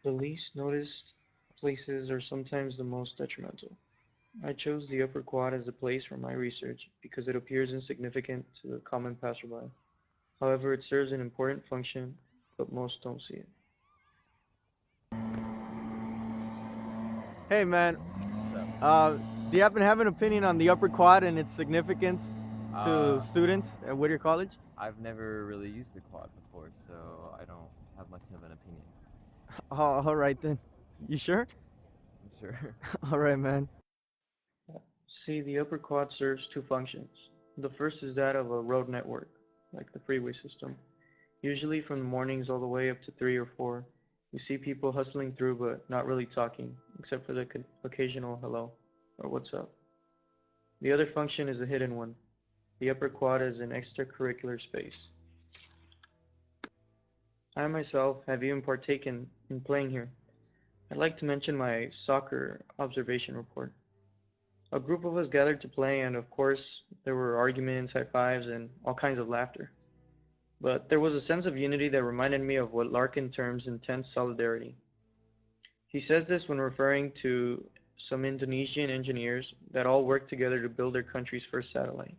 The least noticed places are sometimes the most detrimental. I chose the upper quad as the place for my research because it appears insignificant to the common passerby. However, it serves an important function, but most don't see it. Hey man, What's up? do you happen to have an opinion on the upper quad and its significance to Uh, students at Whittier College? I've never really used the quad before, so I don't have much of an opinion. Oh, all right then. You sure? I'm sure. All right, man. See, the upper quad serves two functions. The first is that of a road network, like the freeway system. Usually from the mornings all the way up to 3 or 4, you see people hustling through but not really talking, except for the occasional hello or what's up. The other function is a hidden one. The upper quad is an extracurricular space. I myself have even partaken in playing here. I'd like to mention my soccer observation report. A group of us gathered to play, and of course, there were arguments, high fives, and all kinds of laughter. But there was a sense of unity that reminded me of what Larkin terms intense solidarity. He says this when referring to some Indonesian engineers that all worked together to build their country's first satellite.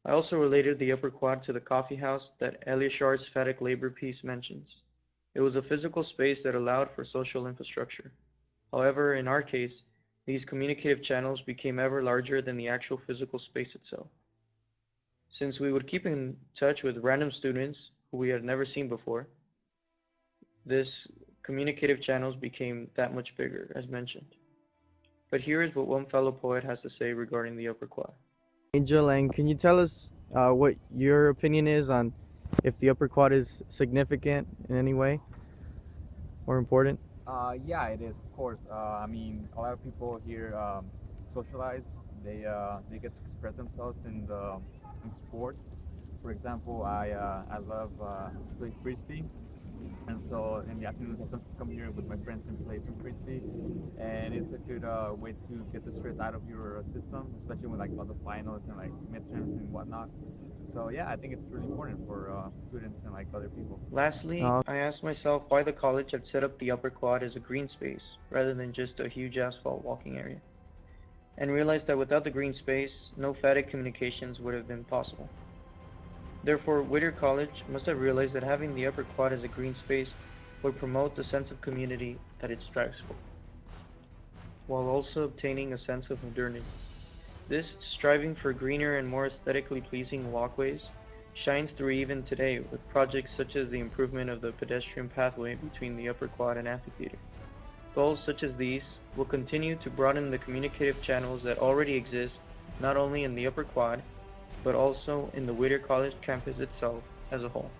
I also related the upper quad to the coffee house that Eliashar's phatic labor piece mentions. It was a physical space that allowed for social infrastructure. However, in our case, these communicative channels became ever larger than the actual physical space itself. Since we would keep in touch with random students who we had never seen before, this communicative channels became that much bigger, as mentioned. But here is what one fellow poet has to say regarding the upper quad. Angel, and can you tell us what your opinion is on if the upper quad is significant in any way or important? Yeah, it is, of course. I mean, a lot of people here socialize. They get to express themselves in sports. For example, I love playing frisbee, and so in the afternoons I sometimes come here with my friends and play some frisbee, and it's a good way to get the stress out of your system, especially with like all the finals and like midterms and whatnot. So yeah, I think it's really important for students and like other people. Lastly, Uh, I asked myself why the college had set up the upper quad as a green space rather than just a huge asphalt walking area, and realized that without the green space, no phatic communications would have been possible. Therefore, Whittier College must have realized that having the upper quad as a green space would promote the sense of community that it strives for, while also obtaining a sense of modernity. This striving for greener and more aesthetically pleasing walkways shines through even today with projects such as the improvement of the pedestrian pathway between the upper quad and amphitheater. Goals such as these will continue to broaden the communicative channels that already exist not only in the upper quad, but also in the Whittier College campus itself as a whole.